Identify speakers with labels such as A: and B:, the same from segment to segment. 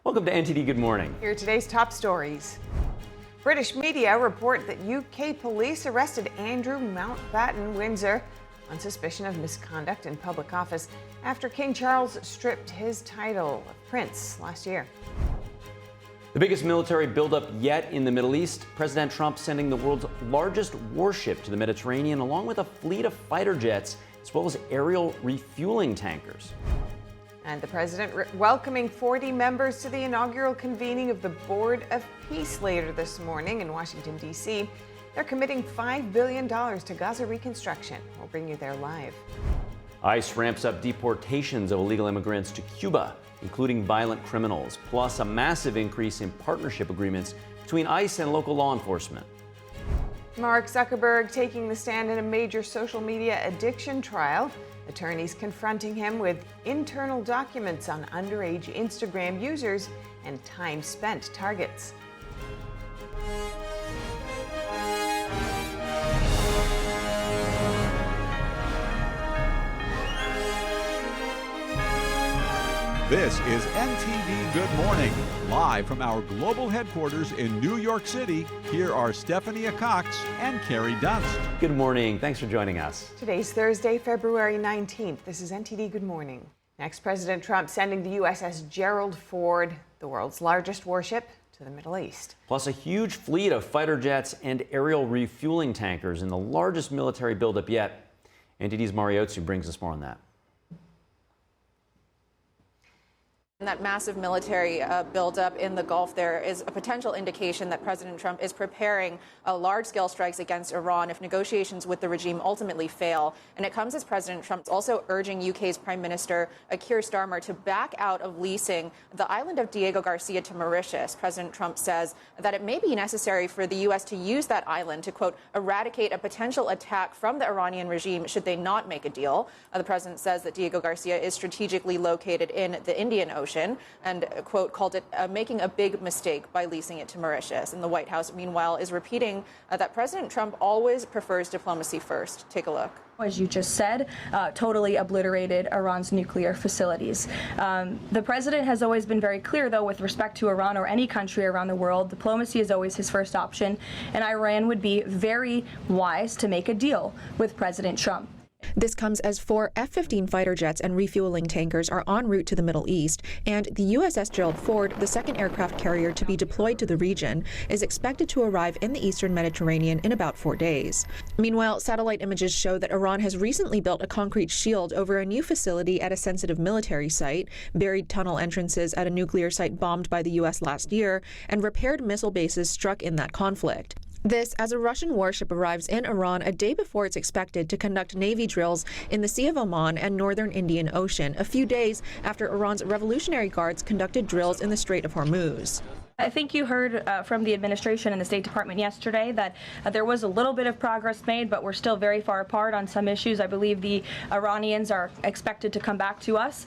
A: Welcome to NTD Good Morning.
B: Here are today's top stories. British media report that UK police arrested Andrew Mountbatten-Windsor on suspicion of misconduct in public office after King Charles stripped his title of prince last year.
A: The biggest military buildup yet in the Middle East. President Trump sending the world's largest warship to the Mediterranean, along with a fleet of fighter jets, as well as aerial refueling tankers.
B: And the president welcoming 40 members to the inaugural convening of the Board of Peace later this morning in Washington, D.C. They're committing $5 billion to Gaza reconstruction. We'll bring you there live.
A: ICE ramps up deportations of illegal immigrants to Cuba, including violent criminals, plus a massive increase in partnership agreements between ICE and local law enforcement.
B: Mark Zuckerberg taking the stand in a major social media addiction trial. Attorneys confronting him with internal documents on underage Instagram users and time spent targets.
C: This is NTD Good Morning, live from our global headquarters in New York City. Here are Stephanie Cox and Carrie Dunst.
A: Good morning. Thanks for joining us.
B: Today's Thursday, February 19th. This is NTD Good Morning. Next, President Trump sending the USS Gerald R, the world's largest warship, to the Middle East.
A: Plus a huge fleet of fighter jets and aerial refueling tankers in the largest military buildup yet. NTD's Mariotsu brings us more on that.
D: That massive military buildup in the Gulf there is a potential indication that President Trump is preparing large-scale strikes against Iran if negotiations with the regime ultimately fail. And it comes as President Trump is also urging UK's Prime Minister Keir Starmer to back out of leasing the island of Diego Garcia to Mauritius. President Trump says that it may be necessary for the U.S. to use that island to, quote, eradicate a potential attack from the Iranian regime should they not make a deal. The president says that Diego Garcia is strategically located in the Indian Ocean and, quote, called it making a big mistake by leasing it to Mauritius. And the White House, meanwhile, is repeating that President Trump always prefers diplomacy first. Take a look.
E: As you just said, totally obliterated Iran's nuclear facilities. The president has always been very clear, though, with respect to Iran or any country around the world, diplomacy is always his first option, and Iran would be very wise to make a deal with President Trump.
F: This comes as 4 F-15 fighter jets and refueling tankers are en route to the Middle East, and the USS Gerald R, the second aircraft carrier to be deployed to the region, is expected to arrive in the eastern Mediterranean in about 4 days. Meanwhile, satellite images show that Iran has recently built a concrete shield over a new facility at a sensitive military site, buried tunnel entrances at a nuclear site bombed by the U.S. last year, and repaired missile bases struck in that conflict. This as a Russian warship arrives in Iran a day before it's expected to conduct Navy drills in the Sea of Oman and northern Indian Ocean, a few days after Iran's Revolutionary Guards conducted drills in the Strait of Hormuz.
E: I think you heard from the administration and the State Department yesterday that there was a little bit of progress made, but we're still very far apart on some issues. I believe the Iranians are expected to come back to us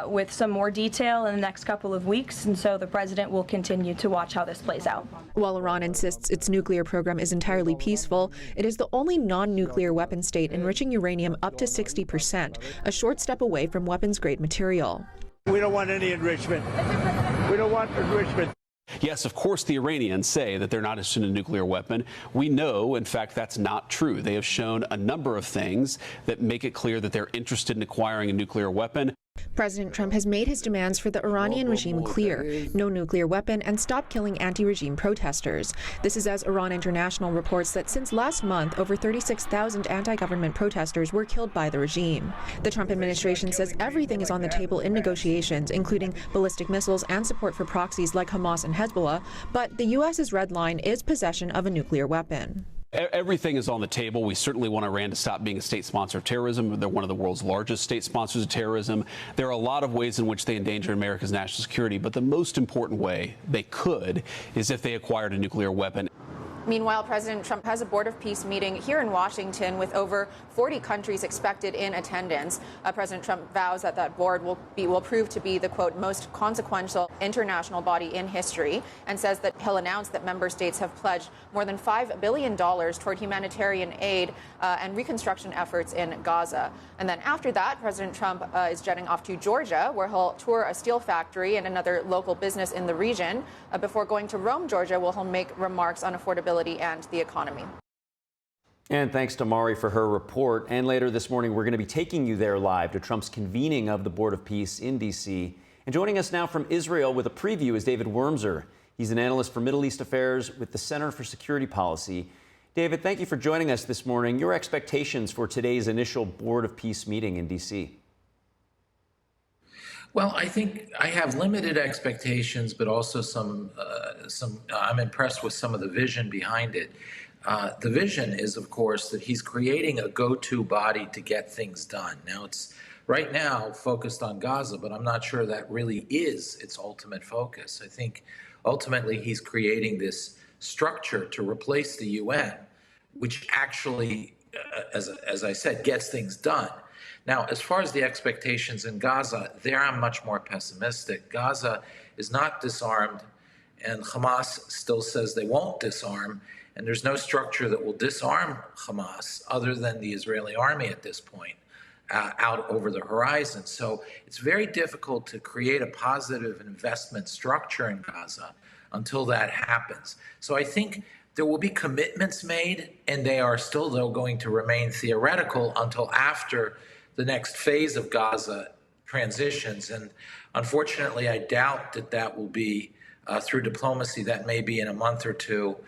E: with some more detail in the next couple of weeks, and so the president will continue to watch how this plays out.
F: While Iran insists its nuclear program is entirely peaceful, it is the only non-nuclear weapon state enriching uranium up to 60%, a short step away from weapons-grade material.
G: We don't want any enrichment. We don't want enrichment.
H: Yes, of course, the Iranians say that they're not interested in a nuclear weapon. We know, in fact, that's not true. They have shown a number of things that make it clear that they're interested in acquiring a nuclear weapon.
F: President Trump has made his demands for the Iranian regime clear: no nuclear weapon and stop killing anti-regime protesters. This is as Iran International reports that since last month, over 36,000 anti-government protesters were killed by the regime. The Trump administration says everything is on the table in negotiations, including ballistic missiles and support for proxies like Hamas and Hezbollah, but the U.S.'s red line is possession of a nuclear weapon.
H: Everything is on the table. We certainly want Iran to stop being a state sponsor of terrorism. They're one of the world's largest state sponsors of terrorism. There are a lot of ways in which they endanger America's national security, but the most important way they could is if they acquired a nuclear weapon.
D: Meanwhile, President Trump has a Board of Peace meeting here in Washington with over 40 countries expected in attendance. President Trump vows that that board will prove to be the, quote, most consequential international body in history, and says that he'll announce that member states have pledged more than $5 billion toward humanitarian aid and reconstruction efforts in Gaza. And then after that, President Trump is jetting off to Georgia, where he'll tour a steel factory and another local business in the region before going to Rome, Georgia, where he'll make remarks on affordability and the economy.
A: And thanks to Mari for her report. And later this morning, we're going to be taking you there live to Trump's convening of the Board of Peace in D.C. And joining us now from Israel with a preview is David Wormser. He's an analyst for Middle East Affairs with the Center for Security Policy. David, thank you for joining us this morning. Your expectations for today's initial Board of Peace meeting in D.C.?
I: Well, I think I have limited expectations, but also some. I'm impressed with some of the vision behind it. The vision is, of course, that he's creating a go-to body to get things done. Now, it's right now focused on Gaza, but I'm not sure that really is its ultimate focus. I think ultimately he's creating this structure to replace the UN, which actually, as I said, gets things done. Now, as far as the expectations in Gaza, there I'm much more pessimistic. Gaza is not disarmed, and Hamas still says they won't disarm, and there's no structure that will disarm Hamas other than the Israeli army at this point out over the horizon. So it's very difficult to create a positive investment structure in Gaza until that happens. So I think there will be commitments made, and they are still, though, going to remain theoretical until after the next phase of Gaza transitions. And unfortunately, I doubt that that will be through diplomacy. That may be in a month or two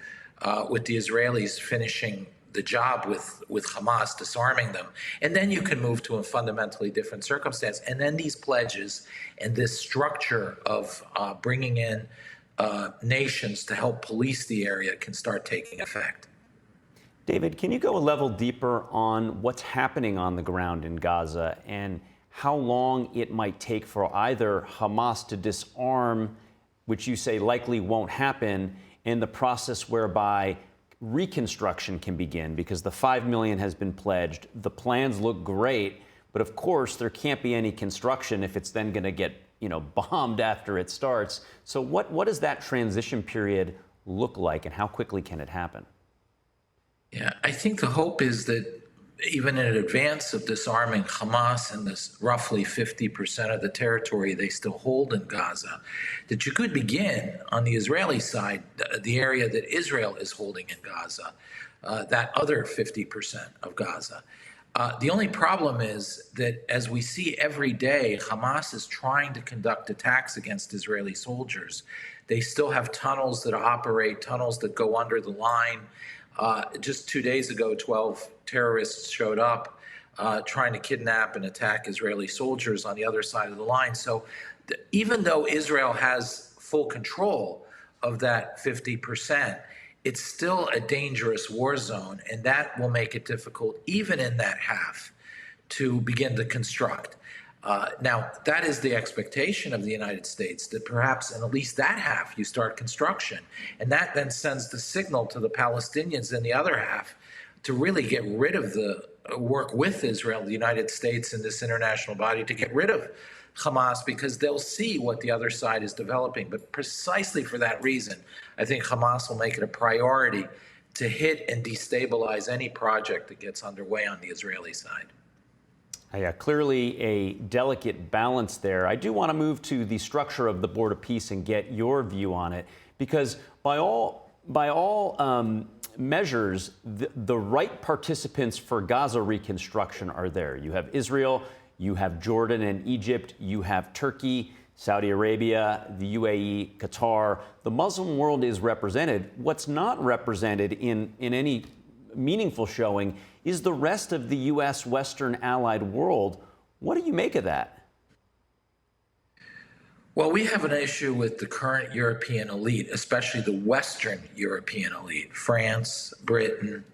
I: with the Israelis finishing the job with Hamas, disarming them. And then you can move to a fundamentally different circumstance. And then these pledges and this structure of bringing in nations to help police the area can start taking effect.
A: David, can you go a level deeper on what's happening on the ground in Gaza and how long it might take for either Hamas to disarm, which you say likely won't happen, and the process whereby reconstruction can begin? Because the $5 million has been pledged. The plans look great, but of course there can't be any construction if it's then going to get, bombed after it starts. So what does that transition period look like, and how quickly can it happen?
I: Yeah, I think the hope is that even in advance of disarming Hamas and this roughly 50% of the territory they still hold in Gaza, that you could begin on the Israeli side, the area that Israel is holding in Gaza, that other 50% of Gaza. The only problem is that, as we see every day, Hamas is trying to conduct attacks against Israeli soldiers. They still have tunnels that operate, tunnels that go under the line. Just 2 days ago, 12 terrorists showed up trying to kidnap and attack Israeli soldiers on the other side of the line. So even though Israel has full control of that 50%, it's still a dangerous war zone, and that will make it difficult, even in that half, to begin to construct. Now, that is the expectation of the United States, that perhaps in at least that half you start construction. And that then sends the signal to the Palestinians in the other half to really get rid of work with Israel, the United States, and this international body to get rid of Hamas, because they'll see what the other side is developing. But precisely for that reason, I think Hamas will make it a priority to hit and destabilize any project that gets underway on the Israeli side.
A: Yeah, clearly a delicate balance there. I do want to move to the structure of the Board of Peace and get your view on it, because by all measures, the right participants for Gaza reconstruction are there. You have Israel, you have Jordan and Egypt, you have Turkey, Saudi Arabia, the UAE, Qatar. The Muslim world is represented. What's not represented in any meaningful showing is the rest of the U.S. Western allied world. What do you make of that?
I: Well, we have an issue with the current European elite, especially the Western European elite, France, Britain,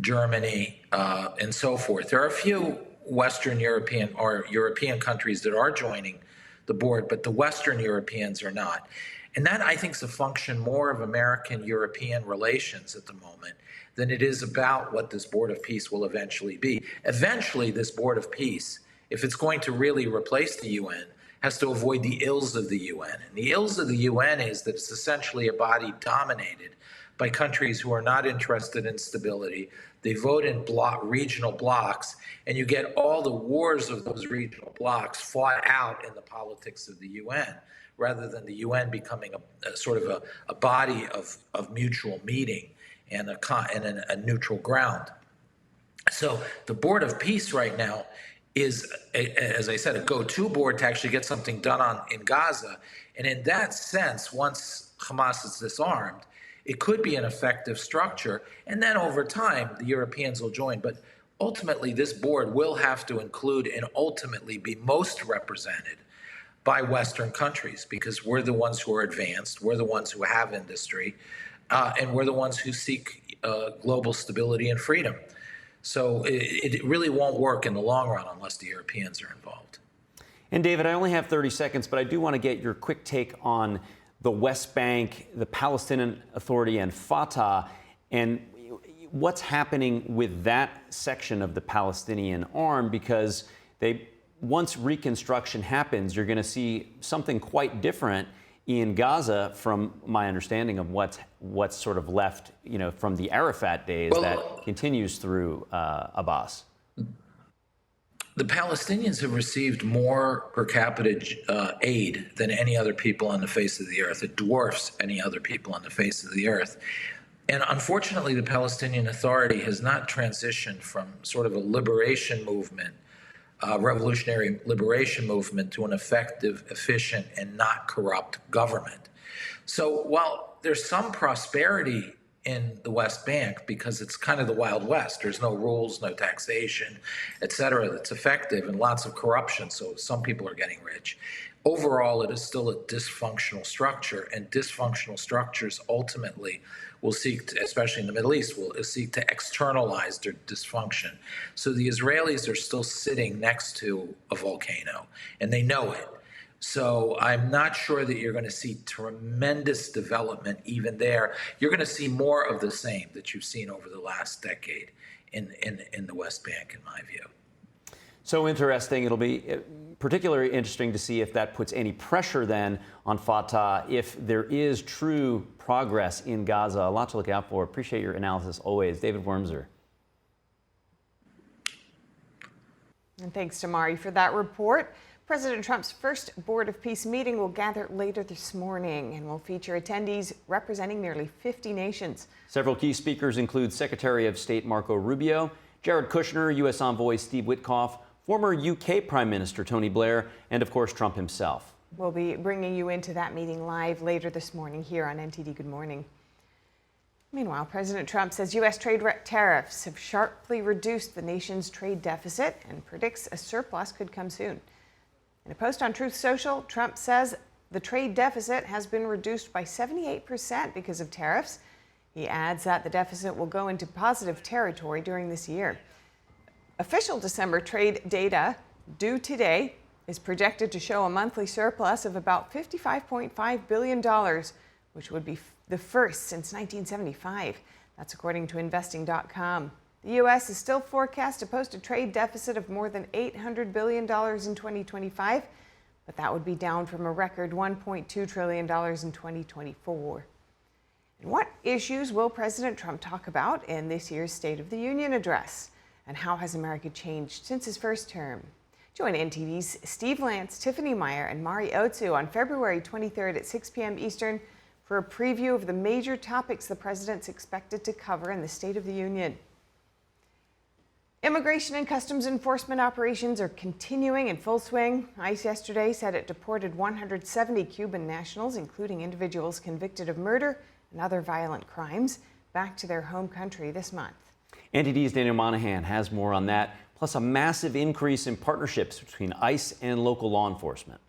I: Germany, and so forth. There are a few Western European or European countries that are joining the board, but the Western Europeans are not. And that, I think, is a function more of American-European relations at the moment than it is about what this Board of Peace will eventually be. Eventually, this Board of Peace, if it's going to really replace the UN, has to avoid the ills of the UN. And the ills of the UN is that it's essentially a body dominated by countries who are not interested in stability. They vote in regional blocks, and you get all the wars of those regional blocks fought out in the politics of the UN, rather than the UN becoming a sort of a body of mutual meeting and a neutral ground. So the Board of Peace right now is, as I said, a go-to board to actually get something done in Gaza. And in that sense, once Hamas is disarmed, it could be an effective structure. And then over time, the Europeans will join. But ultimately, this board will have to include and ultimately be most represented by Western countries, because we're the ones who are advanced, we're the ones who have industry, and we're the ones who seek global stability and freedom. So it really won't work in the long run unless the Europeans are involved.
A: And David, I only have 30 seconds, but I do want to get your quick take on the West Bank, the Palestinian Authority, and Fatah, and what's happening with that section of the Palestinian arm, because once reconstruction happens, you're going to see something quite different in Gaza, from my understanding of what's sort of left, from the Arafat days that continues through Abbas.
I: The Palestinians have received more per capita aid than any other people on the face of the earth. It dwarfs any other people on the face of the earth. And unfortunately, the Palestinian Authority has not transitioned from sort of a liberation movement, revolutionary liberation movement, to an effective, efficient, and not corrupt government. So while there's some prosperity in the West Bank, because it's kind of the Wild West, there's no rules, no taxation, et cetera, that's effective, and lots of corruption, so some people are getting rich. Overall, it is still a dysfunctional structure, and dysfunctional structures ultimately will seek to, especially in the Middle East, will seek to externalize their dysfunction. So the Israelis are still sitting next to a volcano, and they know it. So I'm not sure that you're going to see tremendous development even there. You're going to see more of the same that you've seen over the last decade in the West Bank, in my view.
A: So interesting. It'll be particularly interesting to see if that puts any pressure then on Fatah, if there is true progress in Gaza. A lot to look out for. Appreciate your analysis always. David Wormser.
B: And thanks to Mari for that report. President Trump's first Board of Peace meeting will gather later this morning and will feature attendees representing nearly 50 nations.
A: Several key speakers include Secretary of State Marco Rubio, Jared Kushner, U.S. Envoy Steve Witkoff, former UK Prime Minister Tony Blair, and of course Trump himself.
B: We'll be bringing you into that meeting live later this morning here on NTD Good Morning. Meanwhile, President Trump says U.S. trade tariffs have sharply reduced the nation's trade deficit and predicts a surplus could come soon. In a post on Truth Social, Trump says the trade deficit has been reduced by 78% because of tariffs. He adds that the deficit will go into positive territory during this year. Official December trade data due today is projected to show a monthly surplus of about $55.5 billion, which would be the first since 1975. That's according to investing.com. The U.S. is still forecast to post a trade deficit of more than $800 billion in 2025, but that would be down from a record $1.2 trillion in 2024. And what issues will President Trump talk about in this year's State of the Union address? And how has America changed since his first term? Join NTD's Steve Lance, Tiffany Meyer, and Mari Otsu on February 23rd at 6 p.m. Eastern for a preview of the major topics the president's expected to cover in the State of the Union. Immigration and customs enforcement operations are continuing in full swing. ICE yesterday said it deported 170 Cuban nationals, including individuals convicted of murder and other violent crimes, back to their home country this month.
A: NTD's Daniel Monahan has more on that, plus a massive increase in partnerships between ICE and local law enforcement.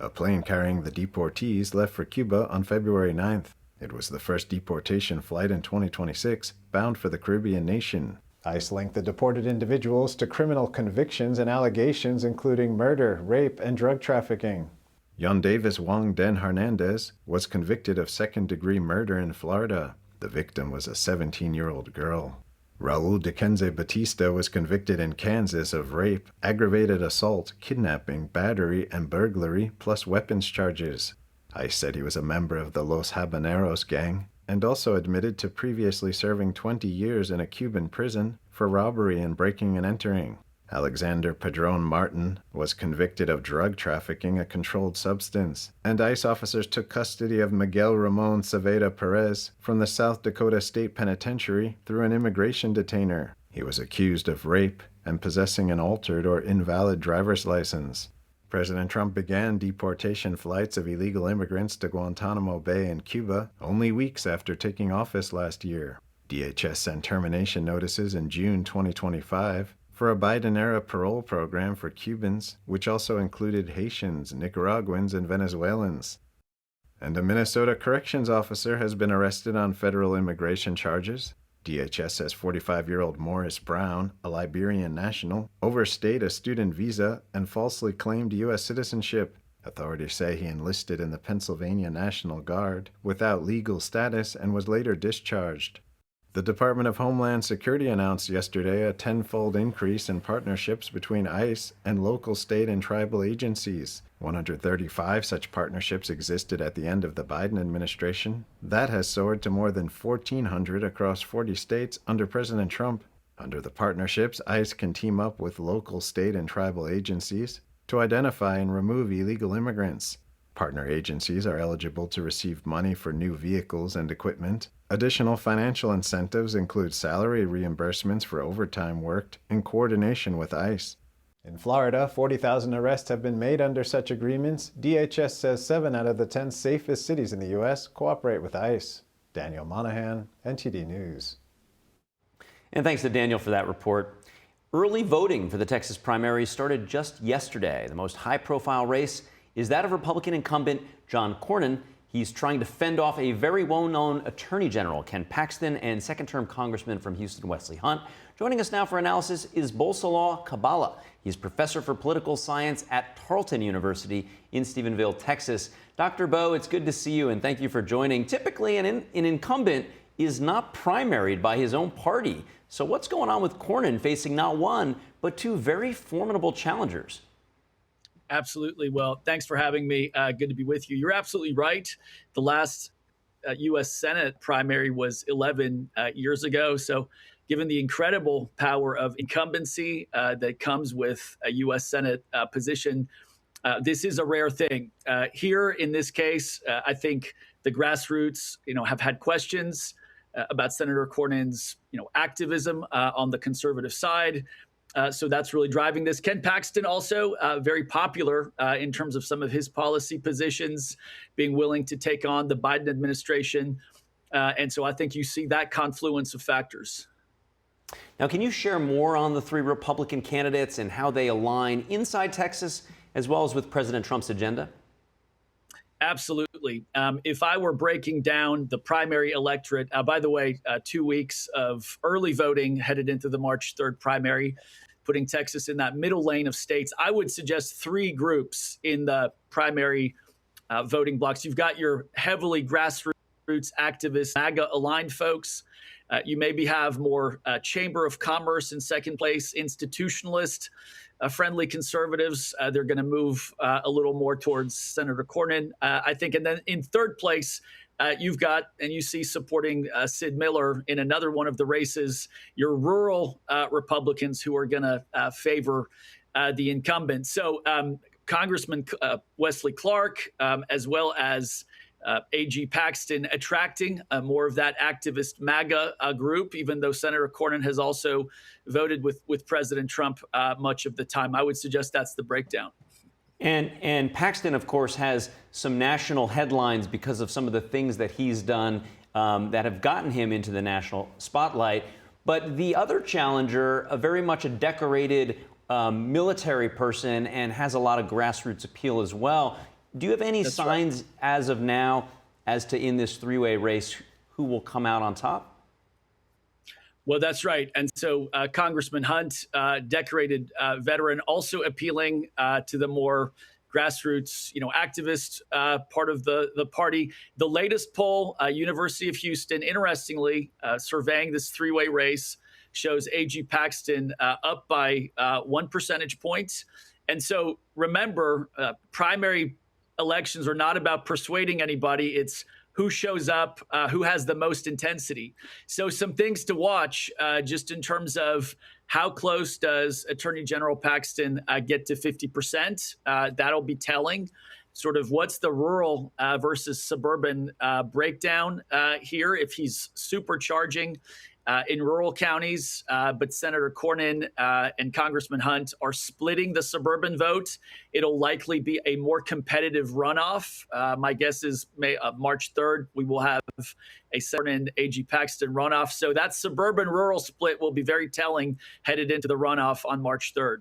J: A plane carrying the deportees left for Cuba on February 9th. It was the first deportation flight in 2026, bound for the Caribbean nation. ICE linked the deported individuals to criminal convictions and allegations including murder, rape, and drug trafficking. Yon Davis Wong Den Hernandez was convicted of second-degree murder in Florida. The victim was a 17-year-old girl. Raul Dikenze Batista was convicted in Kansas of rape, aggravated assault, kidnapping, battery, and burglary, plus weapons charges. ICE said he was a member of the Los Habaneros gang and also admitted to previously serving 20 years in a Cuban prison for robbery and breaking and entering. Alexander Padron Martin was convicted of drug trafficking, a controlled substance, and ICE officers took custody of Miguel Ramon Saveda Perez from the South Dakota State Penitentiary through an immigration detainer. He was accused of rape and possessing an altered or invalid driver's license. President Trump began deportation flights of illegal immigrants to Guantanamo Bay in Cuba only weeks after taking office last year. DHS sent termination notices in June 2025 for a Biden-era parole program for Cubans, which also included Haitians, Nicaraguans, and Venezuelans. And a Minnesota corrections officer has been arrested on federal immigration charges. DHS says 45-year-old Morris Brown, a Liberian national, overstayed a student visa and falsely claimed U.S. citizenship. Authorities say he enlisted in the Pennsylvania National Guard without legal status and was later discharged. The Department of Homeland Security announced yesterday a tenfold increase in partnerships between ICE and local, state, and tribal agencies. 135 such partnerships existed at the end of the Biden administration. That has soared to more than 1,400 across 40 states under President Trump. Under the partnerships, ICE can team up with local, state, and tribal agencies to identify and remove illegal immigrants. Partner agencies are eligible to receive money for new vehicles and equipment. Additional financial incentives include salary reimbursements for overtime worked in coordination with ICE. In Florida, 40,000 arrests have been made under such agreements. DHS says 7 out of the 10 safest cities in the U.S. cooperate with ICE. Daniel Monahan, NTD News.
A: And thanks to Daniel for that report. Early voting for the Texas primaries started just yesterday. The most high-profile race is that of Republican incumbent John Cornyn. He's trying to fend off a very well-known Attorney General, Ken Paxton, and second-term Congressman from Houston, Wesley Hunt. Joining us now for analysis is Bolsallah Kabbalah. He's professor for political science at Tarleton University in Stephenville, Texas. Dr. Bo, it's good to see you, and thank you for joining. Typically, an incumbent is not primaried by his own party. So what's going on with Cornyn facing not one, but two very formidable challengers?
K: Absolutely. Well, thanks for having me. Good to be with you. You're absolutely right. The last U.S. Senate primary was 11 years ago. So given the incredible power of incumbency that comes with a U.S. Senate position, this is a rare thing. Here in this case, I think the grassroots, have had questions about Senator Cornyn's, activism on the conservative side. So that's really driving this. Ken Paxton also very popular in terms of some of his policy positions, being willing to take on the Biden administration. And so I think you see that confluence of factors.
A: Now, can you share more on the three Republican candidates and how they align inside Texas as well as with President Trump's agenda?
K: Absolutely. If I were breaking down the primary electorate, by the way, 2 weeks of early voting headed into the March 3rd primary, putting Texas in that middle lane of states, I would suggest three groups in the primary voting blocks. You've got your heavily grassroots activist, MAGA-aligned folks. You maybe have more Chamber of Commerce in second place, institutionalist, friendly conservatives. They're going to move a little more towards Senator Cornyn, I think. And then in third place, you've got, and you see supporting Sid Miller in another one of the races, your rural Republicans who are going to favor the incumbent. So Congressman Wesley Clark, as well as A.G. Paxton, attracting more of that activist MAGA group, even though Senator Cornyn has also voted with President Trump much of the time. I would suggest that's the breakdown.
A: And Paxton, of course, has some national headlines because of some of the things that he's done that have gotten him into the national spotlight. But the other challenger, very much a decorated military person and has a lot of grassroots appeal as well. Do you have any signs as of now as to, in this three-way race, who will come out on top?
K: Well, that's right. And so Congressman Hunt, decorated veteran, also appealing to the more grassroots, activist part of the party. The latest poll, University of Houston, interestingly, surveying this three-way race, shows A.G. Paxton up by 1 percentage point. And so remember, primary elections are not about persuading anybody. It's who shows up, who has the most intensity. So some things to watch just in terms of how close does Attorney General Paxton get to 50%? That'll be telling. Sort of what's the rural versus suburban breakdown here if he's supercharging in rural counties, but Senator Cornyn and Congressman Hunt are splitting the suburban vote. It'll likely be a more competitive runoff. My guess is March 3rd, we will have a Senator and A.G. Paxton runoff. So that suburban-rural split will be very telling headed into the runoff on March 3rd.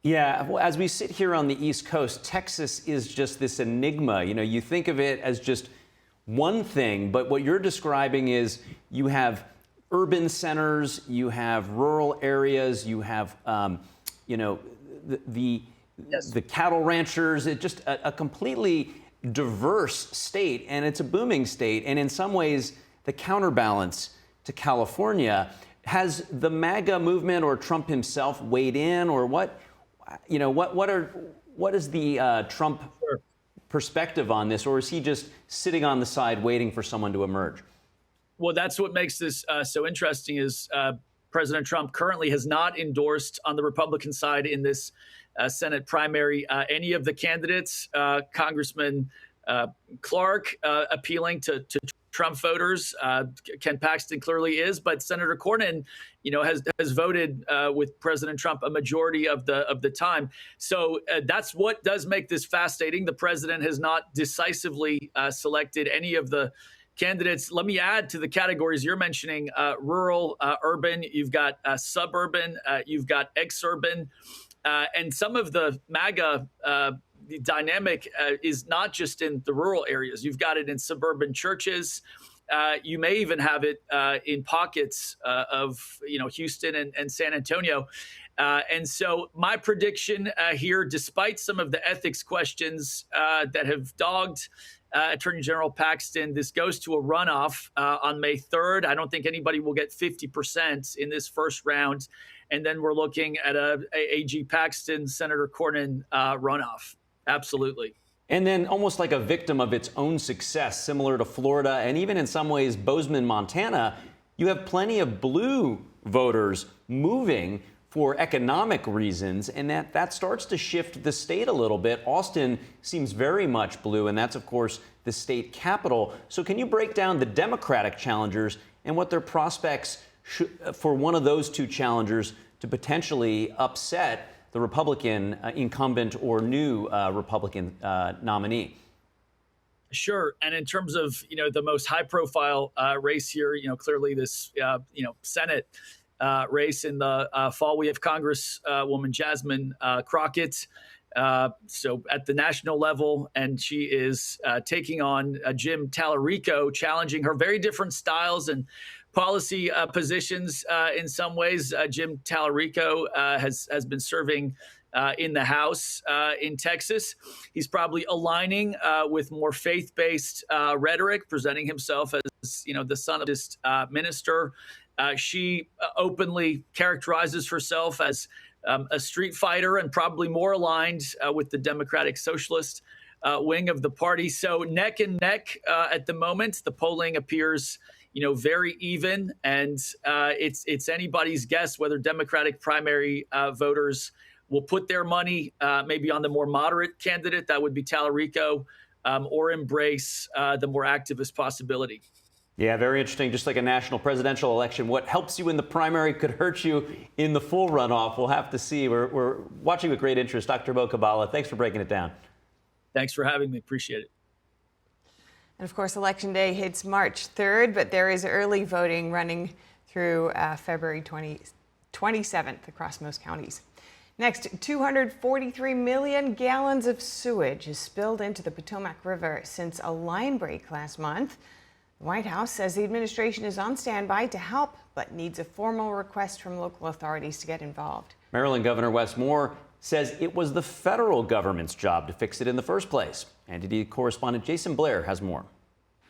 A: Yeah, well, as we sit here on the East Coast, Texas is just this enigma. You think of it as just one thing, but what you're describing is you have urban centers, you have rural areas, you have, the cattle ranchers. It's just a completely diverse state, and it's a booming state. And in some ways, the counterbalance to California. Has the MAGA movement or Trump himself weighed in, or what? What is the Trump perspective on this, or is he just sitting on the side waiting for someone to emerge?
K: Well, that's what makes this so interesting is President Trump currently has not endorsed on the Republican side in this Senate primary any of the candidates. Congressman Clark appealing to Trump voters. Ken Paxton clearly is, but Senator Cornyn, has voted with President Trump a majority of the time. So that's what does make this fascinating. The president has not decisively selected any of the candidates. Let me add to the categories you're mentioning: rural, urban. You've got suburban. You've got exurban, and some of the MAGA. The dynamic is not just in the rural areas. You've got it in suburban churches. You may even have it in pockets of Houston and San Antonio. And so my prediction here, despite some of the ethics questions that have dogged Attorney General Paxton, this goes to a runoff on May 3rd. I don't think anybody will get 50% in this first round. And then we're looking at a A.G. Paxton, Senator Cornyn runoff. Absolutely.
A: And then almost like a victim of its own success, similar to Florida and even in some ways Bozeman, Montana, you have plenty of blue voters moving for economic reasons, and that starts to shift the state a little bit. Austin seems very much blue, and that's, of course, the state capital. So can you break down the Democratic challengers and what their prospects for one of those two challengers to potentially upset the Republican incumbent or new Republican nominee?
K: Sure. And in terms of, the most high profile race here, clearly this, Senate race in the fall, we have Congresswoman Jasmine Crockett. So at the national level, and she is taking on Jim Tallarico, challenging her. Very different styles and policy positions in some ways. Jim Tallarico has been serving in the House in Texas. He's probably aligning with more faith-based rhetoric, presenting himself as the son of this minister. She openly characterizes herself as a street fighter and probably more aligned with the Democratic Socialist wing of the party. So neck and neck at the moment. The polling appears very even, and it's anybody's guess whether Democratic primary voters will put their money maybe on the more moderate candidate, that would be Tallarico, or embrace the more activist possibility.
A: Yeah, very interesting. Just like a national presidential election, what helps you in the primary could hurt you in the full runoff. We'll have to see. We're watching with great interest. Dr. Bo Kabbalah, thanks for breaking it down.
K: Thanks for having me. Appreciate it.
B: And of course, Election Day hits March 3rd, but there is early voting running through February 27th across most counties. Next, 243 million gallons of sewage has spilled into the Potomac River since a line break last month. The White House says the administration is on standby to help, but needs a formal request from local authorities to get involved.
A: Maryland Governor Wes Moore says it was the federal government's job to fix it in the first place. NTD correspondent Jason Blair has more.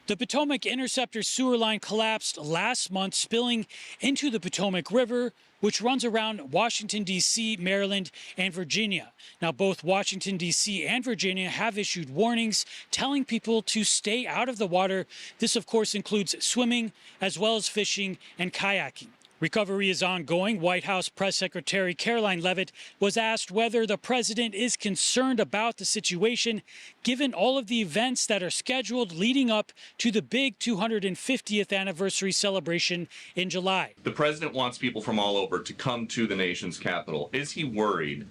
L: The Potomac Interceptor sewer line collapsed last month, spilling into the Potomac River, which runs around Washington, D.C., Maryland, and Virginia. Now, both Washington, D.C. and Virginia have issued warnings telling people to stay out of the water. This, of course, includes swimming as well as fishing and kayaking. Recovery is ongoing. White House Press Secretary Caroline Leavitt was asked whether the president is concerned about the situation, given all of the events that are scheduled leading up to the big 250th anniversary celebration in July.
M: The president wants people from all over to come to the nation's capital. Is he worried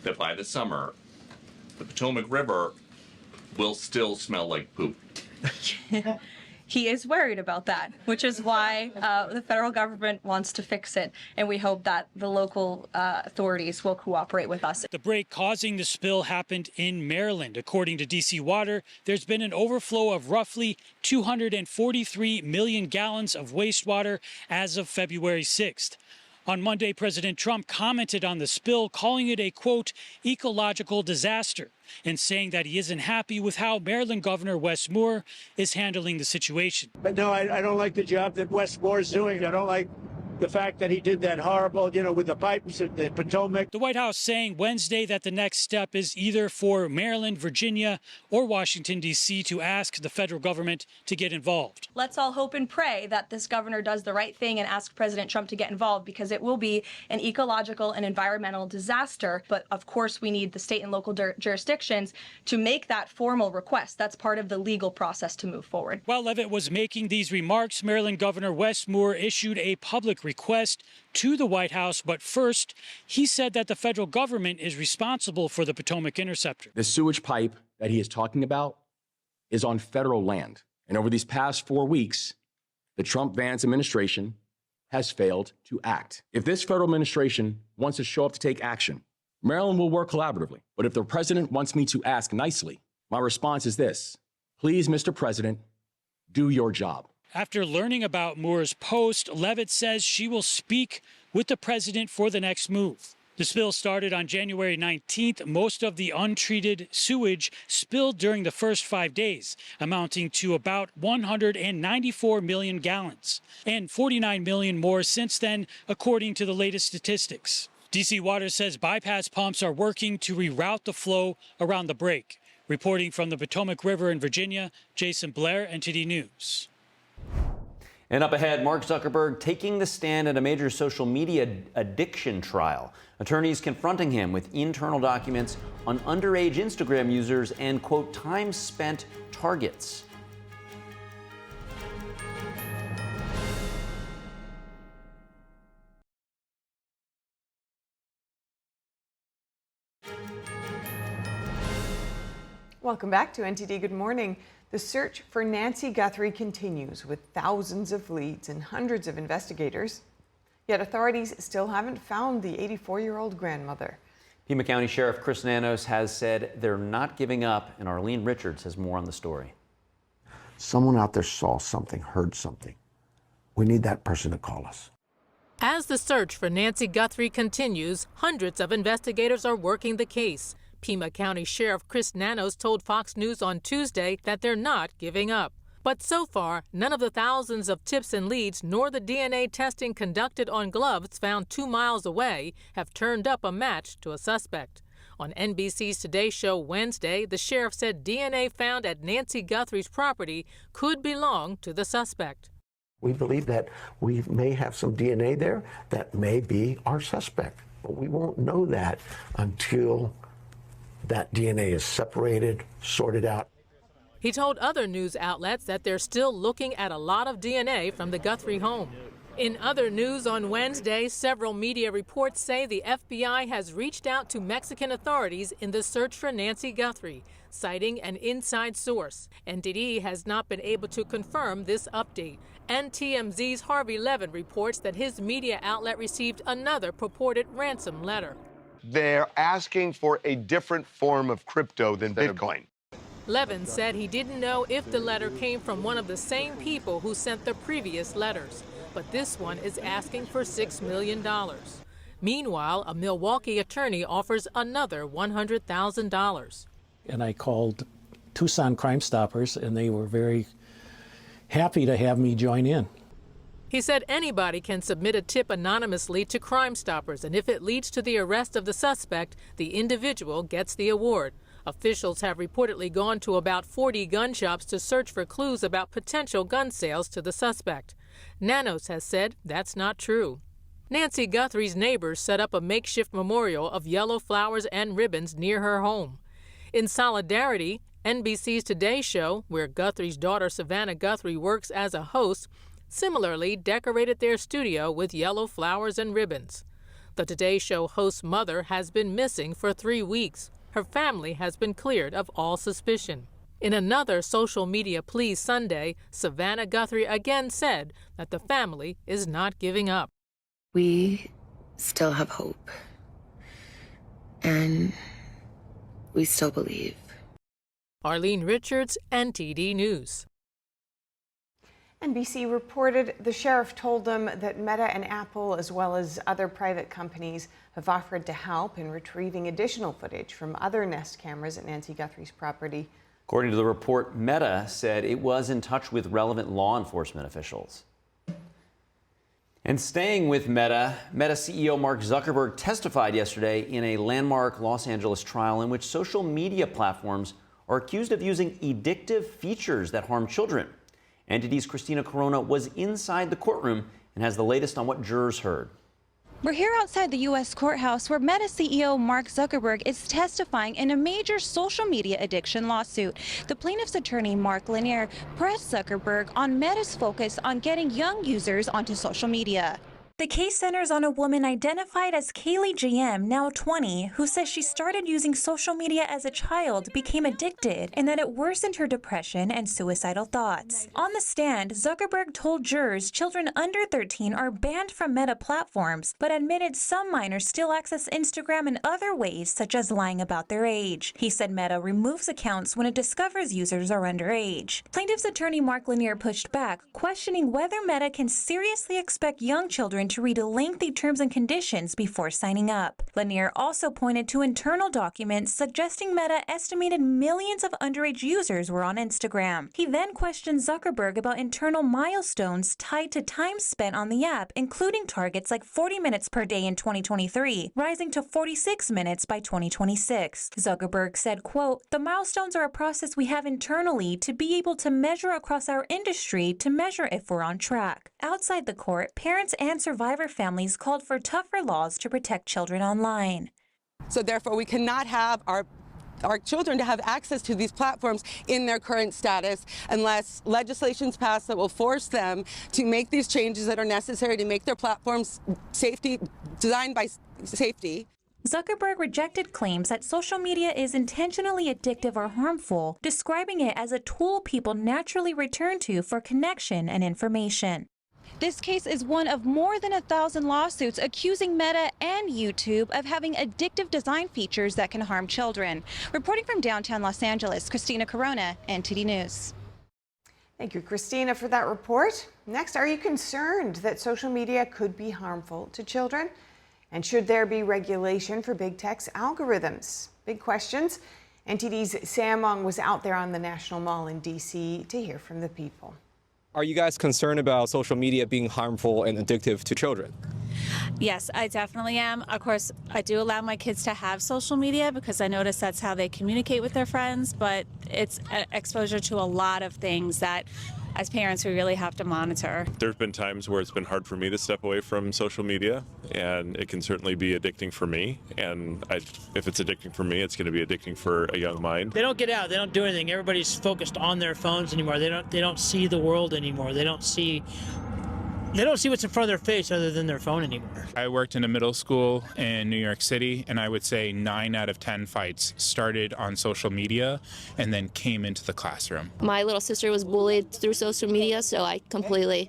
M: that by the summer, the Potomac River will still smell like poop?
E: He is worried about that, which is why the federal government wants to fix it, and we hope that the local authorities will cooperate with us.
L: The break causing the spill happened in Maryland. According to DC Water, there's been an overflow of roughly 243 million gallons of wastewater as of February 6th. On Monday, President Trump commented on the spill, calling it a, quote, ecological disaster, and saying that he isn't happy with how Maryland Governor Wes Moore is handling the situation.
G: But no, I don't like the job that Wes Moore is doing. I don't like the fact that he did that horrible, with the pipes at the Potomac.
L: The White House saying Wednesday that the next step is either for Maryland, Virginia, or Washington, D.C. to ask the federal government to get involved.
E: Let's all hope and pray that this governor does the right thing and ask President Trump to get involved, because it will be an ecological and environmental disaster. But of course, we need the state and local jurisdictions to make that formal request. That's part of the legal process to move forward.
L: While Leavitt was making these remarks, Maryland Governor Wes Moore issued a public request to the White House. But first, he said that the federal government is responsible for the Potomac Interceptor.
N: The sewage pipe that he is talking about is on federal land. And over these past 4 weeks, the Trump-Vance administration has failed to act. If this federal administration wants to show up to take action, Maryland will work collaboratively. But if the president wants me to ask nicely, my response is this: please, Mr. President, do your job.
L: After learning about Moore's post, Leavitt says she will speak with the president for the next move. The spill started on January 19th. Most of the untreated sewage spilled during the first 5 days, amounting to about 194 million gallons, and 49 million more since then, according to the latest statistics. DC Water says bypass pumps are working to reroute the flow around the break. Reporting from the Potomac River in Virginia, Jason Blair, NTD News.
A: And up ahead, Mark Zuckerberg taking the stand at a major social media addiction trial. Attorneys confronting him with internal documents on underage Instagram users and, quote, time spent targets.
B: Welcome back to NTD Good Morning. The search for Nancy Guthrie continues with thousands of leads and hundreds of investigators. Yet authorities still haven't found the 84-year-old grandmother.
A: Pima County Sheriff Chris Nanos has said they're not giving up, and Arlene Richards has more on the story.
O: Someone out there saw something, heard something. We need that person to call us.
P: As the search for Nancy Guthrie continues, hundreds of investigators are working the case. Pima County Sheriff Chris Nanos told Fox News on Tuesday that they're not giving up. But so far, none of the thousands of tips and leads nor the DNA testing conducted on gloves found 2 miles away have turned up a match to a suspect. On NBC's Today Show Wednesday, the sheriff said DNA found at Nancy Guthrie's property could belong to the suspect.
O: We believe that we may have some DNA there that may be our suspect, but we won't know that until that DNA is separated, sorted out.
P: He told other news outlets that they're still looking at a lot of DNA from the Guthrie home. In other news on Wednesday, several media reports say the FBI has reached out to Mexican authorities in the search for Nancy Guthrie, citing an inside source. NTD has not been able to confirm this update. And TMZ's Harvey Levin reports that his media outlet received another purported ransom letter.
Q: They're asking for a different form of crypto than Bitcoin.
P: Levin said he didn't know if the letter came from one of the same people who sent the previous letters, but this one is asking for $6 million. Meanwhile, a Milwaukee attorney offers another $100,000.
Q: And I called Tucson Crime Stoppers, and they were very happy to have me join in.
P: He said anybody can submit a tip anonymously to Crime Stoppers, and if it leads to the arrest of the suspect, the individual gets the award. Officials have reportedly gone to about 40 gun shops to search for clues about potential gun sales to the suspect. Nanos has said that's not true. Nancy Guthrie's neighbors set up a makeshift memorial of yellow flowers and ribbons near her home. In solidarity, NBC's Today Show, where Guthrie's daughter Savannah Guthrie works as a host, similarly decorated their studio with yellow flowers and ribbons. The Today Show host's mother has been missing for 3 weeks. Her family has been cleared of all suspicion. In another social media plea Sunday, Savannah Guthrie again said that the family is not giving up.
R: We still have hope, and we still believe.
P: Arlene Richards, NTD News.
B: NBC reported the sheriff told them that Meta and Apple, as well as other private companies, have offered to help in retrieving additional footage from other Nest cameras at Nancy Guthrie's property.
A: According to the report, Meta said it was in touch with relevant law enforcement officials. And staying with Meta CEO Mark Zuckerberg testified yesterday in a landmark Los Angeles trial in which social media platforms are accused of using addictive features that harm children. NTD's Christina Corona was inside the courtroom and has the latest on what jurors heard.
S: We're here outside the U.S. courthouse where Meta CEO Mark Zuckerberg is testifying in a major social media addiction lawsuit. The plaintiff's attorney, Mark Lanier, pressed Zuckerberg on Meta's focus on getting young users onto social media. The case centers on a woman identified as Kaylee GM, now 20, who says she started using social media as a child, became addicted, and that it worsened her depression and suicidal thoughts. On the stand, Zuckerberg told jurors children under 13 are banned from Meta platforms, but admitted some minors still access Instagram in other ways, such as lying about their age. He said Meta removes accounts when it discovers users are underage. Plaintiff's attorney Mark Lanier pushed back, questioning whether Meta can seriously expect young children to read lengthy terms and conditions before signing up. Lanier also pointed to internal documents suggesting Meta estimated millions of underage users were on Instagram. He then questioned Zuckerberg about internal milestones tied to time spent on the app, including targets like 40 minutes per day in 2023, rising to 46 minutes by 2026. Zuckerberg said, quote, "The milestones are a process we have internally to be able to measure across our industry to measure if we're on track." Outside the court, parents and survivor families called for tougher laws to protect children online.
T: So therefore, we cannot have our children to have access to these platforms in their current status unless legislation's passed that will force them to make these changes that are necessary to make their platforms designed by safety.
S: Zuckerberg rejected claims that social media is intentionally addictive or harmful, describing it as a tool people naturally return to for connection and information. This case is one of more than 1,000 lawsuits accusing Meta and YouTube of having addictive design features that can harm children. Reporting from downtown Los Angeles, Christina Corona, NTD News.
B: Thank you, Christina, for that report. Next, are you concerned that social media could be harmful to children? And should there be regulation for big tech's algorithms? Big questions. NTD's Sam Mong was out there on the National Mall in D.C. to hear from the people.
U: Are you guys concerned about social media being harmful and addictive to children?
V: Yes, I definitely am. Of course, I do allow my kids to have social media because I notice that's how they communicate with their friends, but it's exposure to a lot of things that as parents we really have to monitor.
W: There's been times where it's been hard for me to step away from social media, and it can certainly be addicting for me. And if it's addicting for me, it's going to be addicting for a young mind.
X: They don't get out. They don't do anything. Everybody's focused on their phones anymore. They don't see the world anymore. They don't see what's in front of their face other than their phone anymore.
Y: I worked in a middle school in New York City, and I would say 9 out of 10 fights started on social media and then came into the classroom.
Z: My little sister was bullied through social media, so I completely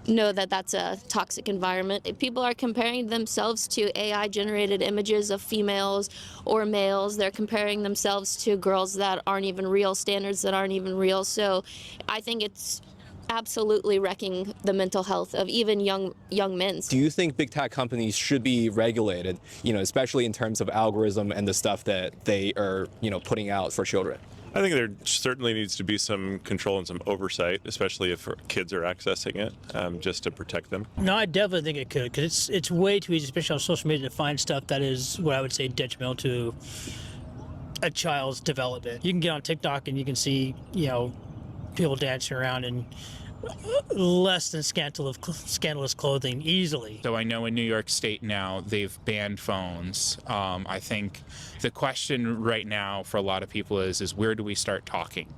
C: know that that's a toxic environment. If people are comparing themselves to AI-generated images of females or males, they're comparing themselves to girls that aren't even real, standards that aren't even real. So I think it's absolutely wrecking the mental health of even young men.
U: Do you think big tech companies should be regulated, especially in terms of algorithm and the stuff that they are, putting out for children?
W: I think there certainly needs to be some control and some oversight, especially if kids are accessing it, just to protect them.
X: No, I definitely think it could, because it's way too easy, especially on social media, to find stuff that is what I would say detrimental to a child's development. You can get on TikTok and you can see, people dancing around in less than scandalous clothing easily.
Y: So I know in New York State now they've banned phones. I think the question right now for a lot of people is where do we start talking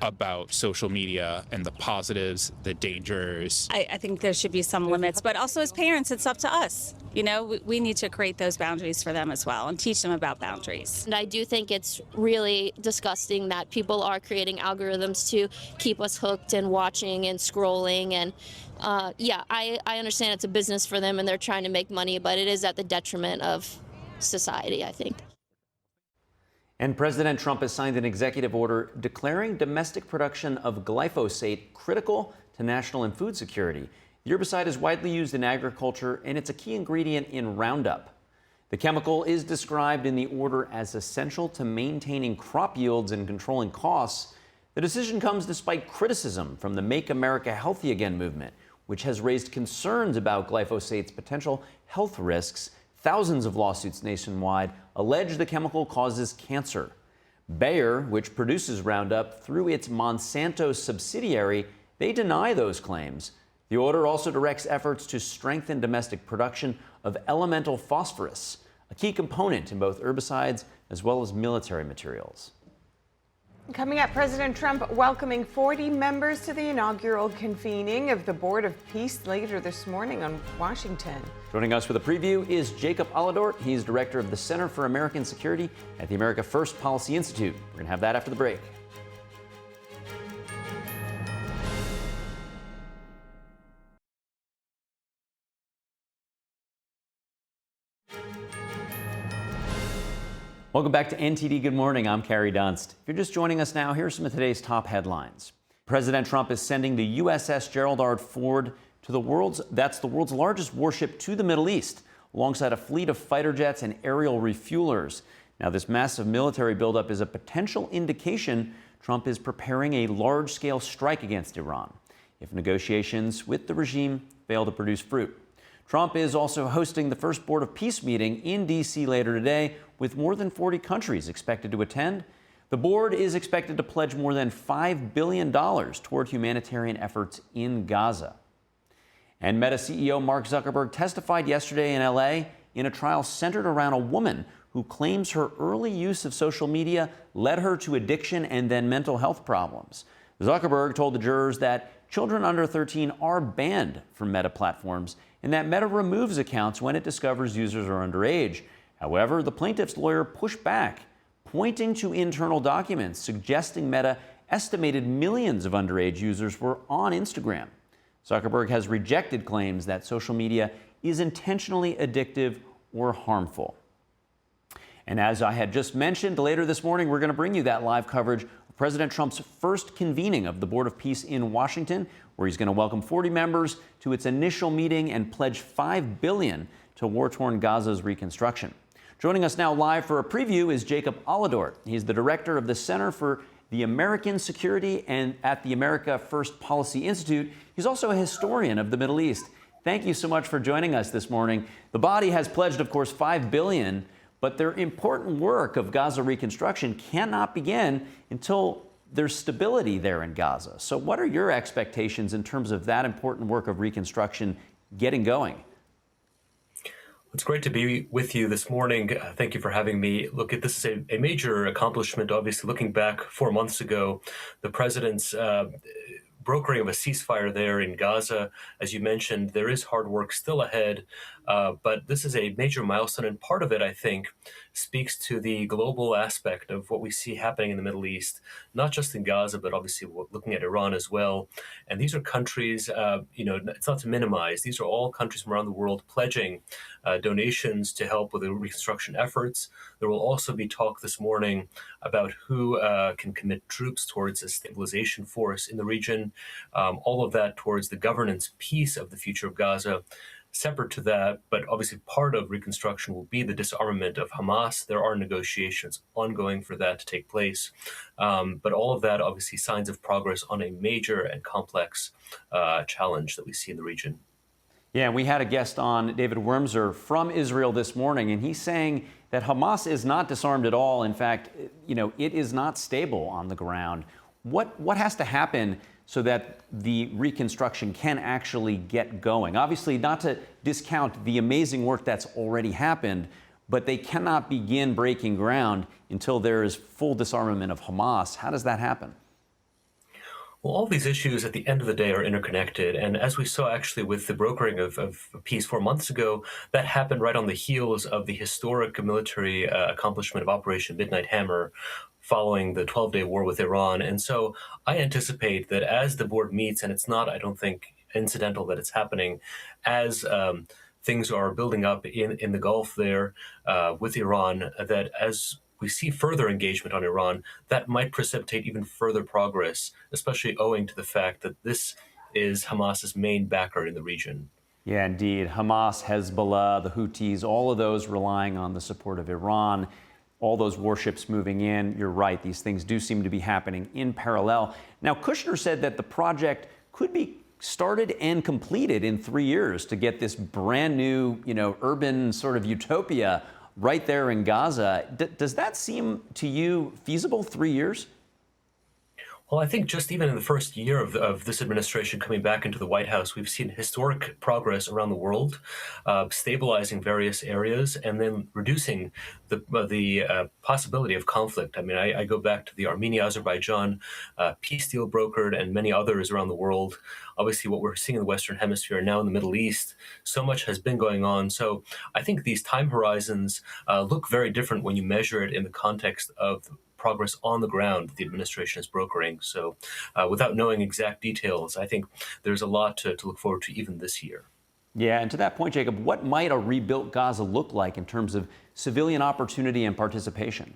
Y: about social media and the positives, the dangers?
V: I think there should be some limits, but also as parents, it's up to us. We need to create those boundaries for them as well and teach them about boundaries.
C: And I do think it's really disgusting that people are creating algorithms to keep us hooked and watching and scrolling. And I understand it's a business for them and they're trying to make money, but it is at the detriment of society, I think.
A: And President Trump has signed an executive order declaring domestic production of glyphosate critical to national and food security. The herbicide is widely used in agriculture, and it's a key ingredient in Roundup. The chemical is described in the order as essential to maintaining crop yields and controlling costs. The decision comes despite criticism from the Make America Healthy Again movement, which has raised concerns about glyphosate's potential health risks. Thousands of lawsuits nationwide allege the chemical causes cancer. Bayer, which produces Roundup through its Monsanto subsidiary, they deny those claims. The order also directs efforts to strengthen domestic production of elemental phosphorus, a key component in both herbicides as well as military materials.
B: Coming up, President Trump welcoming 40 members to the inaugural convening of the Board of Peace later this morning on Washington.
A: Joining us with a preview is Jacob Aladort. He's director of the Center for American Security at the America First Policy Institute. We're going to have that after the break. Welcome back to NTD Good Morning. I'm Carrie Dunst. If you're just joining us now, here are some of today's top headlines. President Trump is sending the USS Gerald R to the world's largest warship to the Middle East, alongside a fleet of fighter jets and aerial refuelers. Now, this massive military buildup is a potential indication Trump is preparing a large-scale strike against Iran if negotiations with the regime fail to produce fruit. Trump is also hosting the first Board of Peace meeting in D.C. later today, with more than 40 countries expected to attend. The board is expected to pledge more than $5 billion toward humanitarian efforts in Gaza. And Meta CEO Mark Zuckerberg testified yesterday in L.A. in a trial centered around a woman who claims her early use of social media led her to addiction and then mental health problems. Zuckerberg told the jurors that children under 13 are banned from Meta platforms and that Meta removes accounts when it discovers users are underage. However, the plaintiff's lawyer pushed back, pointing to internal documents suggesting Meta estimated millions of underage users were on Instagram. Zuckerberg has rejected claims that social media is intentionally addictive or harmful. And as I had just mentioned, later this morning, we're going to bring you that live coverage of President Trump's first convening of the Board of Peace in Washington, where he's going to welcome 40 members to its initial meeting and pledge $5 billion to war-torn Gaza's reconstruction. Joining us now live for a preview is Jacob Aladort. He's the director of the Center for the American Security and at the America First Policy Institute. He's also a historian of the Middle East. Thank you so much for joining us this morning. The body has pledged, of course, $5 billion, but their important work of Gaza reconstruction cannot begin until there's stability there in Gaza. So what are your expectations in terms of that important work of reconstruction getting going?
D: It's great to be with you this morning. Thank you for having me. Look, this is a major accomplishment. Obviously, looking back 4 months ago, the president's brokering of a ceasefire there in Gaza. As you mentioned, there is hard work still ahead, but this is a major milestone, and part of it, I think, speaks to the global aspect of what we see happening in the Middle East, not just in Gaza, but obviously looking at Iran as well. And these are countries, it's not to minimize, these are all countries from around the world pledging donations to help with the reconstruction efforts. There will also be talk this morning about who can commit troops towards a stabilization force in the region, all of that towards the governance piece of the future of Gaza. Separate to that, but obviously part of reconstruction will be the disarmament of Hamas. There are negotiations ongoing for that to take place. But all of that, obviously, signs of progress on a major and complex challenge that we see in the region.
A: Yeah, we had a guest on, David Wormser, from Israel this morning, and he's saying that Hamas is not disarmed at all. In fact, it is not stable on the ground. What has to happen so that the reconstruction can actually get going? Obviously, not to discount the amazing work that's already happened, but they cannot begin breaking ground until there is full disarmament of Hamas. How does that happen?
D: Well, all these issues at the end of the day are interconnected. And as we saw actually with the brokering of peace 4 months ago, that happened right on the heels of the historic military accomplishment of Operation Midnight Hammer, following the 12-day war with Iran. And so I anticipate that as the board meets, and it's not, I don't think, incidental that it's happening, as things are building up in the Gulf there with Iran, that as we see further engagement on Iran, that might precipitate even further progress, especially owing to the fact that this is Hamas's main backer in the region.
A: Yeah, indeed. Hamas, Hezbollah, the Houthis, all of those relying on the support of Iran. All those warships moving in. You're right, these things do seem to be happening in parallel. Now, Kushner said that the project could be started and completed in 3 years to get this brand new, urban sort of utopia right there in Gaza. Does that seem to you feasible, 3 years?
D: Well, I think just even in the first year of this administration coming back into the White House, we've seen historic progress around the world, stabilizing various areas and then reducing the possibility of conflict. I mean, I go back to the Armenia-Azerbaijan peace deal brokered and many others around the world. Obviously, what we're seeing in the Western Hemisphere and now in the Middle East, so much has been going on. So I think these time horizons look very different when you measure it in the context of progress on the ground the administration is brokering. So without knowing exact details, I think there's a lot to look forward to even this year.
A: Yeah, and to that point, Jacob, what might a rebuilt Gaza look like in terms of civilian opportunity and participation?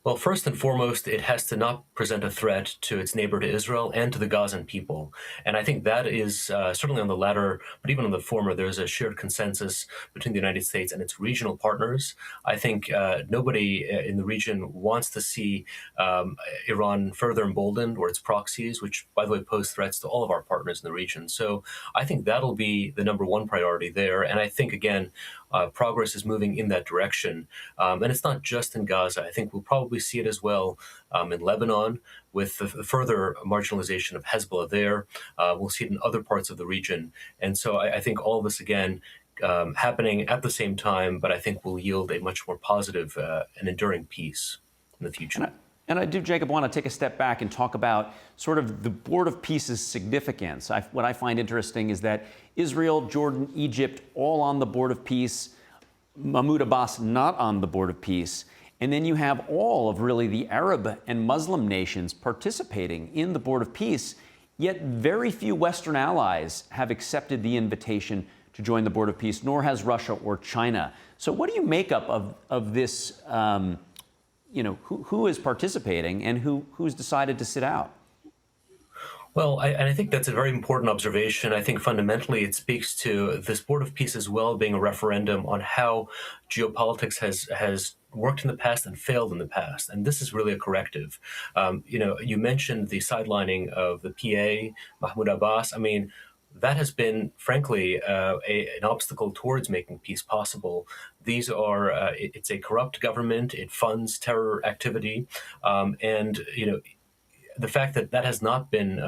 D: Well, first and foremost, it has to not present a threat to its neighbor, to Israel, and to the Gazan people. And I think that is certainly on the latter, but even on the former, there's a shared consensus between the United States and its regional partners. I think nobody in the region wants to see Iran further emboldened or its proxies, which, by the way, pose threats to all of our partners in the region. So I think that'll be the number one priority there. And I think, again, progress is moving in that direction. And it's not just in Gaza. I think we'll probably see it as well in Lebanon with the further marginalization of Hezbollah there. We'll see it in other parts of the region. And so I think all of this, again, happening at the same time, but I think will yield a much more positive and enduring peace in the future.
A: And I do, Jacob, want to take a step back and talk about sort of the Board of Peace's significance. What I find interesting is that Israel, Jordan, Egypt, all on the Board of Peace, Mahmoud Abbas not on the Board of Peace. And then you have all of really the Arab and Muslim nations participating in the Board of Peace, yet very few Western allies have accepted the invitation to join the Board of Peace, nor has Russia or China. So what do you make up of this, who is participating and who's decided to sit out?
D: Well, I think that's a very important observation. I think fundamentally it speaks to this Board of Peace as well being a referendum on how geopolitics has worked in the past and failed in the past. And this is really a corrective. You mentioned the sidelining of the PA, Mahmoud Abbas. I mean, that has been, frankly, an obstacle towards making peace possible. These are, it's a corrupt government. It funds terror activity. the fact that that has not been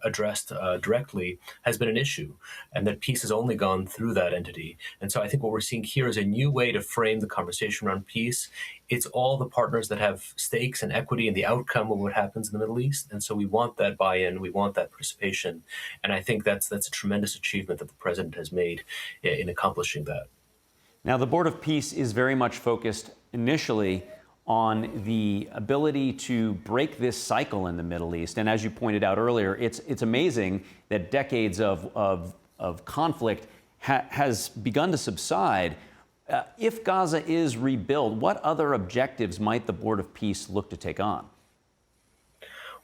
D: addressed directly has been an issue, and that peace has only gone through that entity. And so I think what we're seeing here is a new way to frame the conversation around peace. It's all the partners that have stakes and equity in the outcome of what happens in the Middle East. And so we want that buy-in, we want that participation. And I think that's a tremendous achievement that the president has made in accomplishing that.
A: Now, the Board of Peace is very much focused initially on the ability to break this cycle in the Middle East. And as you pointed out earlier, it's amazing that decades of conflict has begun to subside. If Gaza is rebuilt, what other objectives might the Board of Peace look to take on?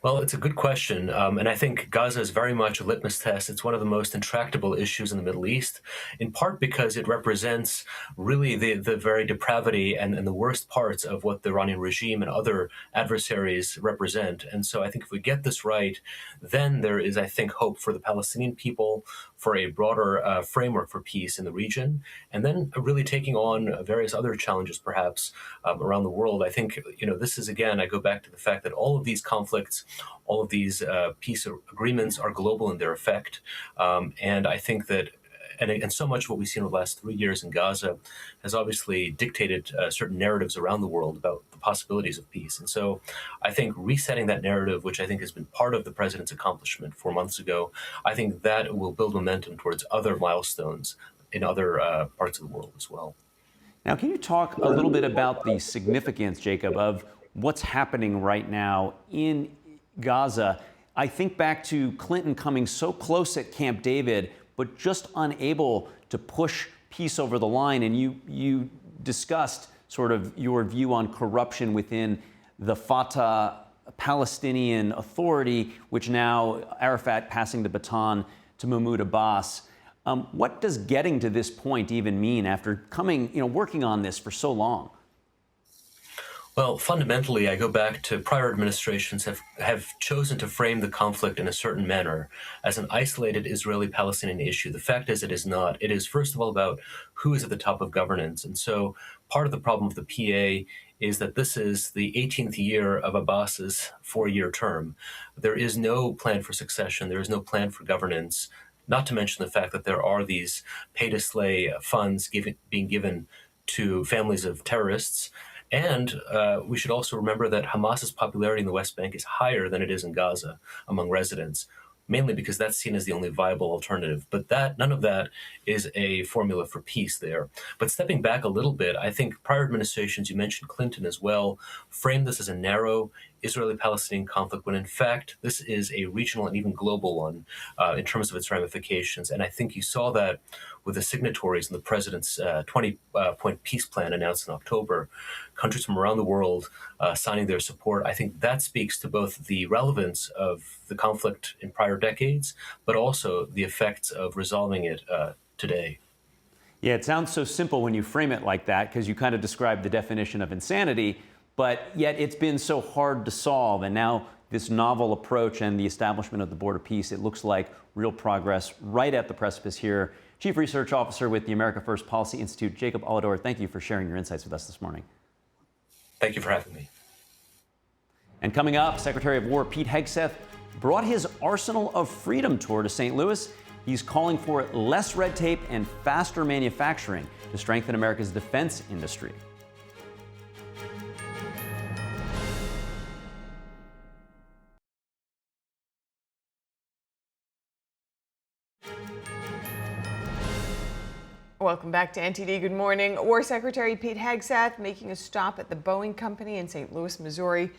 D: Well, it's a good question, and I think Gaza is very much a litmus test. It's one of the most intractable issues in the Middle East, in part because it represents really the very depravity and the worst parts of what the Iranian regime and other adversaries represent. And so I think if we get this right, then there is, I think, hope for the Palestinian people, for a broader framework for peace in the region, and then really taking on various other challenges, perhaps, around the world. I think, this is, again, I go back to the fact that all of these conflicts, all of these peace agreements are global in their effect. And I think that, and so much of what we've seen over the last 3 years in Gaza has obviously dictated certain narratives around the world about the possibilities of peace. And so I think resetting that narrative, which I think has been part of the president's accomplishment 4 months ago, I think that will build momentum towards other milestones in other parts of the world as well.
A: Now, can you talk a little bit about the significance, Jacob, of what's happening right now in Gaza? I think back to Clinton coming so close at Camp David, but just unable to push peace over the line. And you discussed sort of your view on corruption within the Fatah Palestinian Authority, which now Arafat passing the baton to Mahmoud Abbas. What does getting to this point even mean after working on this for so long?
D: Well, fundamentally, I go back to prior administrations have chosen to frame the conflict in a certain manner as an isolated Israeli-Palestinian issue. The fact is it is not. It is, first of all, about who is at the top of governance. And so part of the problem of the PA is that this is the 18th year of Abbas's 4-year term. There is no plan for succession. There is no plan for governance, not to mention the fact that there are these pay-to-slay funds being given to families of terrorists. And we should also remember that Hamas's popularity in the West Bank is higher than it is in Gaza among residents, mainly because that's seen as the only viable alternative. But none of that is a formula for peace there. But stepping back a little bit, I think prior administrations, you mentioned Clinton as well, framed this as a narrow Israeli-Palestinian conflict, when in fact this is a regional and even global one in terms of its ramifications. And I think you saw that with the signatories in the president's 20-point peace plan announced in October, countries from around the world signing their support. I think that speaks to both the relevance of the conflict in prior decades, but also the effects of resolving it today.
A: Yeah, it sounds so simple when you frame it like that, because you kind of described the definition of insanity, but yet it's been so hard to solve. And now this novel approach and the establishment of the Board of Peace, it looks like real progress right at the precipice here. Chief Research Officer with the America First Policy Institute, Jacob Alador, thank you for sharing your insights with us this morning.
D: Thank you for having me.
A: And coming up, Secretary of War Pete Hegseth brought his Arsenal of Freedom tour to St. Louis. He's calling for less red tape and faster manufacturing to strengthen America's defense industry.
B: Welcome back to NTD. Good morning. War Secretary Pete Hegseth making a stop at the Boeing Company in St. Louis, Missouri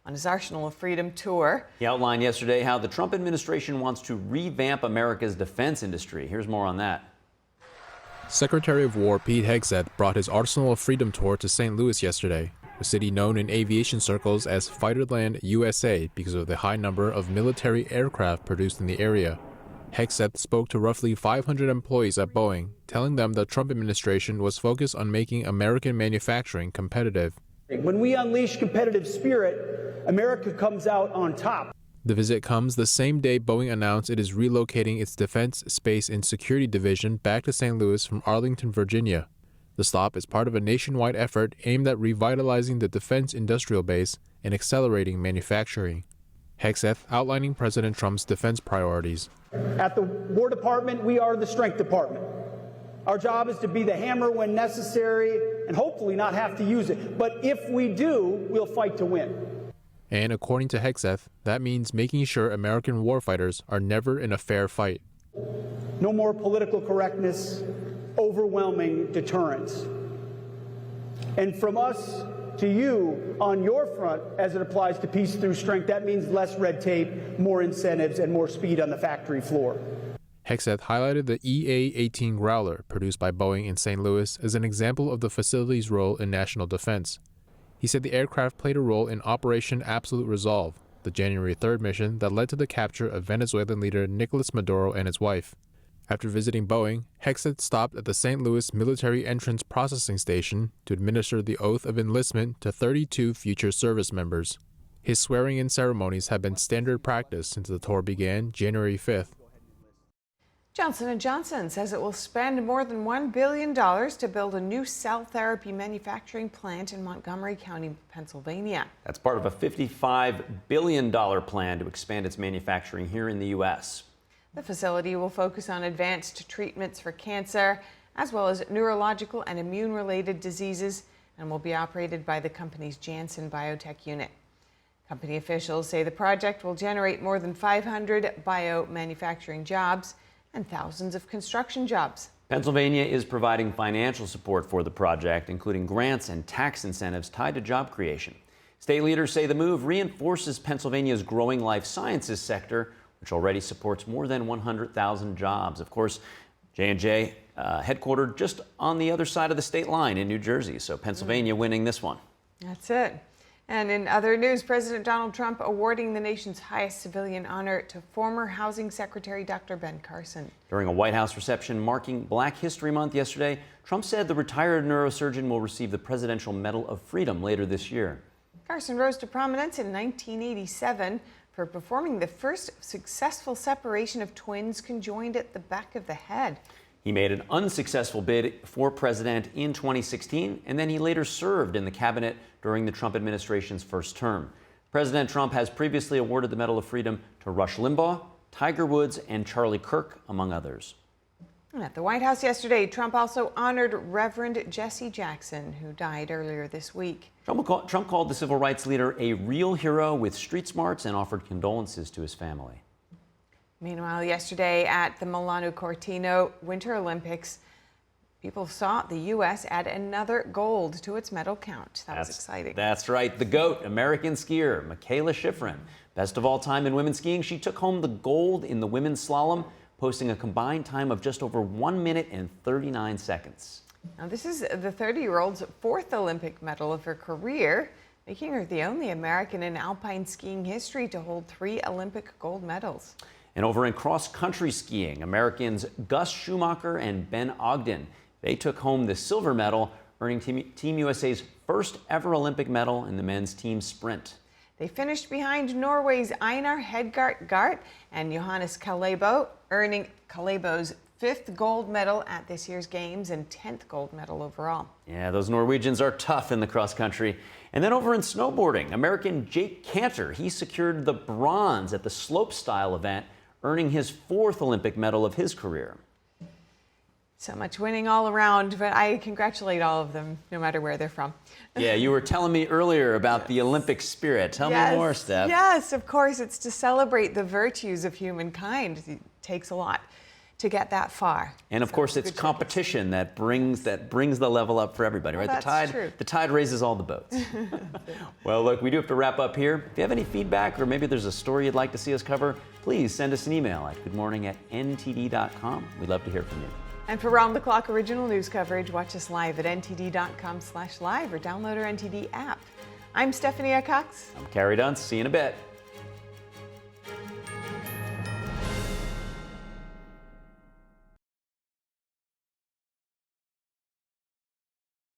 B: on his Arsenal of Freedom tour.
A: He outlined yesterday how the Trump administration wants to revamp America's defense industry. Here's more on that.
F: Secretary of War Pete Hegseth brought his Arsenal of Freedom tour to St. Louis yesterday, a city known in aviation circles as Fighterland, USA, because of the high number of military aircraft produced in the area. Hegseth spoke to roughly 500 employees at Boeing, telling them the Trump administration was focused on making American manufacturing competitive.
H: When we unleash competitive spirit, America comes out on top.
F: The visit comes the same day Boeing announced it is relocating its Defense, Space, and Security Division back to St. Louis from Arlington, Virginia. The stop is part of a nationwide effort aimed at revitalizing the defense industrial base and accelerating manufacturing. Hegseth outlining President Trump's defense priorities.
H: At the War Department, we are the strength department. Our job is to be the hammer when necessary and hopefully not have to use it. But if we do, we'll fight to win.
F: And according to Hegseth, that means making sure American warfighters are never in a fair fight.
H: No more political correctness, overwhelming deterrence. And from us to you on your front, as it applies to peace through strength, that means less red tape, more incentives, and more speed on the factory floor.
F: Hegseth highlighted the EA-18 Growler produced by Boeing in St. Louis as an example of the facility's role in national defense. He said the aircraft played a role in Operation Absolute Resolve, the January 3rd mission that led to the capture of Venezuelan leader Nicolas Maduro and his wife. After visiting Boeing, Hegseth stopped at the St. Louis Military Entrance Processing Station to administer the oath of enlistment to 32 future service members. His swearing-in ceremonies have been standard practice since the tour began January 5th.
B: Johnson & Johnson says it will spend more than $1 billion to build a new cell therapy manufacturing plant in Montgomery County, Pennsylvania.
A: That's part of a $55 billion plan to expand its manufacturing here in the U.S.
B: The facility will focus on advanced treatments for cancer, as well as neurological and immune-related diseases, and will be operated by the company's Janssen Biotech unit. Company officials say the project will generate more than 500 biomanufacturing jobs and thousands of construction jobs.
A: Pennsylvania is providing financial support for the project, including grants and tax incentives tied to job creation. State leaders say the move reinforces Pennsylvania's growing life sciences sector, which already supports more than 100,000 jobs. Of course, J&J headquartered just on the other side of the state line in New Jersey, so Pennsylvania winning this one.
B: That's it. And in other news, President Donald Trump awarding the nation's highest civilian honor to former Housing Secretary Dr. Ben Carson.
A: During a White House reception marking Black History Month yesterday, Trump said the retired neurosurgeon will receive the Presidential Medal of Freedom later this year.
B: Carson rose to prominence in 1987 for performing the first successful separation of twins conjoined at the back of the head.
A: He made an unsuccessful bid for president in 2016, and then he later served in the cabinet during the Trump administration's first term. President Trump has previously awarded the Medal of Freedom to Rush Limbaugh, Tiger Woods, and Charlie Kirk, among others.
B: And at the White House yesterday, Trump also honored Reverend Jesse Jackson, who died earlier this week.
A: Trump called the civil rights leader a real hero with street smarts and offered condolences to his family.
B: Meanwhile, yesterday at the Milano Cortina Winter Olympics, people saw the U.S. add another gold to its medal count. That was exciting.
A: That's right. The GOAT, American skier, Michaela Schifrin. Best of all time in women's skiing, she took home the gold in the women's slalom, posting a combined time of just over 1 minute and 39 seconds.
B: Now, this is the 30-year-old's fourth Olympic medal of her career, making her the only American in alpine skiing history to hold 3 Olympic gold medals.
A: And over in cross-country skiing, Americans Gus Schumacher and Ben Ogden, they took home the silver medal, earning Team USA's first ever Olympic medal in the men's team sprint.
B: They finished behind Norway's Einar Hedgard Gart and Johannes Klæbo, earning Klæbo's 5th gold medal at this year's Games and 10th gold medal overall.
A: Yeah, those Norwegians are tough in the cross-country. And then over in snowboarding, American Jake Cantor, he secured the bronze at the slopestyle event, earning his 4th Olympic medal of his career.
B: So much winning all around, but I congratulate all of them, no matter where they're from.
A: Yeah, you were telling me earlier about the Olympic spirit. Tell me more, Steph.
B: Yes, of course. It's to celebrate the virtues of humankind. It takes a lot to get that far.
A: And of course, it's competition that brings the level up for everybody, right?
B: That's true.
A: The tide raises all the boats. Well, look, we do have to wrap up here. If you have any feedback or maybe there's a story you'd like to see us cover, please send us an email at goodmorning@ntd.com. We'd love to hear from you.
B: And for round-the-clock original news coverage, watch us live at ntd.com/live or download our NTD app. I'm Stephanie Cox.
A: I'm Carrie Dunst. See you in a bit.